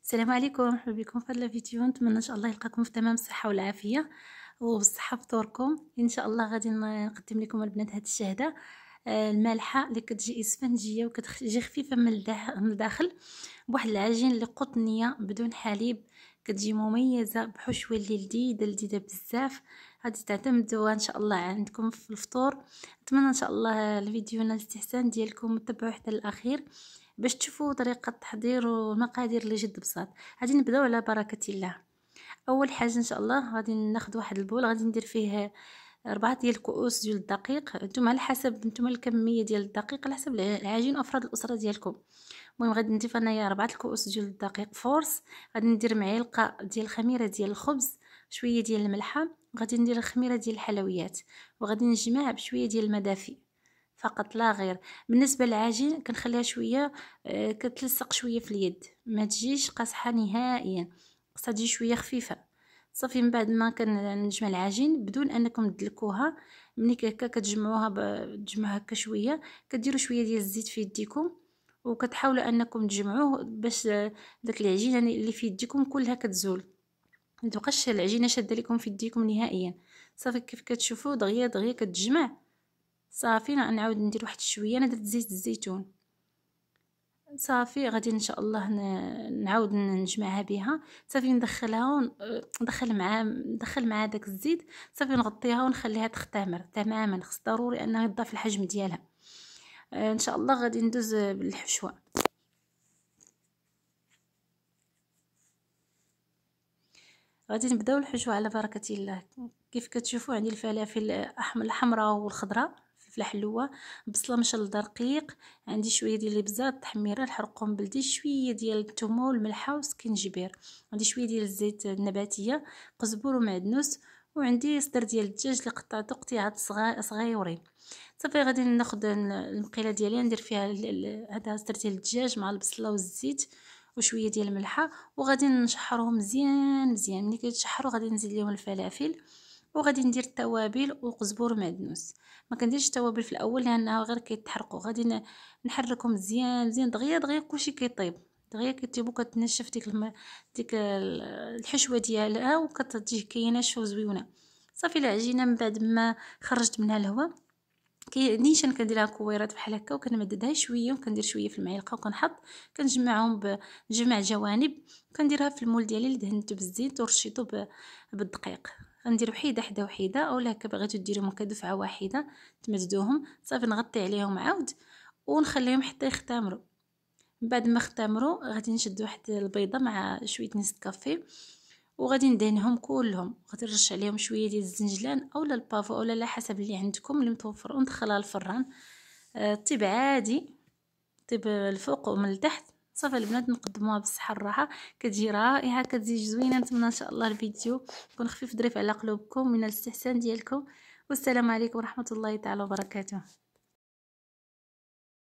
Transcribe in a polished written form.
السلام عليكم، مرحبا بكم في هذا الفيديو. نتمنى ان شاء الله يلقاكم في تمام الصحه والعافيه وبالصحه فطوركم ان شاء الله. غادي نقدم لكم البنات هذه الشهده المالحه اللي كتجي اسفنجيه وكتجي خفيفه من الداخل بواحد العجين اللي قطنيه بدون حليب، كتجي مميزه بحشوه اللي لذيذه بزاف. غادي تعتمدوها ان شاء الله عندكم في الفطور. نتمنى ان شاء الله الفيديو ينال الاستحسان ديالكم وتتبعوا حتى الاخير باش تشوفوا طريقه التحضير والمقادير اللي جد بساط. غادي نبداو على بركه الله. اول حاجه ان شاء الله غادي ناخذ واحد البول، غادي ندير فيه 4 ديال الكؤوس ديال الدقيق. نتوما على حسب نتوما الكميه ديال الدقيق، على حسب العجين وافراد الاسره ديالكم. المهم غادي نضيف انايا 4 الكؤوس ديال الدقيق فورس. غادي ندير معلقه ديال الخميره ديال الخبز، شويه ديال الملحه، غادي ندير الخميره ديال الحلويات، وغادي نجمع بشويه ديال المدافئ فقط لا غير. بالنسبه للعجين كنخليها شويه كتلصق شويه في اليد، ما تجيش قاصحه نهائيا، خصها تجي شويه خفيفه. صافي من بعد ما كنجمع العجين بدون انكم تدلكوها، ملي هكا كتجمعوها تجمعوها هكا شويه، كديروا شويه ديال الزيت في يديكم وكتحاولوا انكم تجمعوه باش داك العجينه اللي في يديكم كلها كتزول، ما تبقاش العجينه شاده لكم في يديكم نهائيا. صافي كيف كتشوفوا دغيا دغيا كتجمع. صافي نعاود ندير واحد شويه، انا درت زيت الزيتون. صافي غادي ان شاء الله نعاود نجمعها بها. صافي ندخلها ندخل مع داك الزيت. صافي نغطيها ونخليها تختمر تماما، خص ضروري انها يضاف الحجم ديالها. ان شاء الله غادي ندوز بالحشوه. غادي نبداو الحشوه على بركه الله. كيف كتشوفوا عندي الفلافل الحمراء والخضراء، فلفله حلوه، بصله مشلضه رقيق، عندي شويه ديال الابزار، التحميره، الحرقوم بلدي، شويه ديال الثومه والملحه وسكينجبير، عندي شويه ديال الزيت النباتيه، قزبر ومعدنوس، وعندي صدر ديال الدجاج اللي قطعته قطيعات صغيورين. صافي غادي ناخذ المقيله ديالي ندير فيها هذا صدر ديال الدجاج مع البصله والزيت وشويه ديال الملحه، وغادي نشحروهم مزيان. ملي كيتشحروا غادي نزيد لهم الفلافل، وغادي ندير التوابل وقزبر ومعدنوس. ما كنديرش التوابل في الاول لانها غير كيتحرقوا. غادي نحركهم مزيان دغيا كلشي كيطيب، دغيا كيطيبوا كتنشف ديك الحشوه ديالها وكتجي كيناشفه وزويونه. صافي العجينه من بعد ما خرجت منها الهواء نيشان كنديرها كويرات بحال هكا، وكنمددها شويه وكندير شويه في المعلقه وكنحط كنجمعهم بجمع جوانب. كنديرها في المول ديالي اللي دهنته بالزيت ورشيته بالدقيق. غندير وحده اولا هكا بغيتو ديروهم هكا دفعه واحده تمددوهم. صافي نغطي عليهم عاود ونخليهم حتى يختمروا. من بعد ما اختمروا غادي نشد واحد البيضه مع شويه نص كافي وغادي ندهنهم كلهم. غادي نرش عليهم شويه ديال الزنجلان اولا البافو اولا على حسب اللي عندكم اللي متوفر، وندخلها للفران طيب عادي، طيب الفوق ومن التحت. صافي البنات نقدموها بالصحه والراحه، كتجي رائعه، كتجي زوينه. نتمنى ان شاء الله الفيديو يكون خفيف ظريف على قلوبكم من الاستحسان ديالكم. والسلام عليكم ورحمه الله تعالى وبركاته.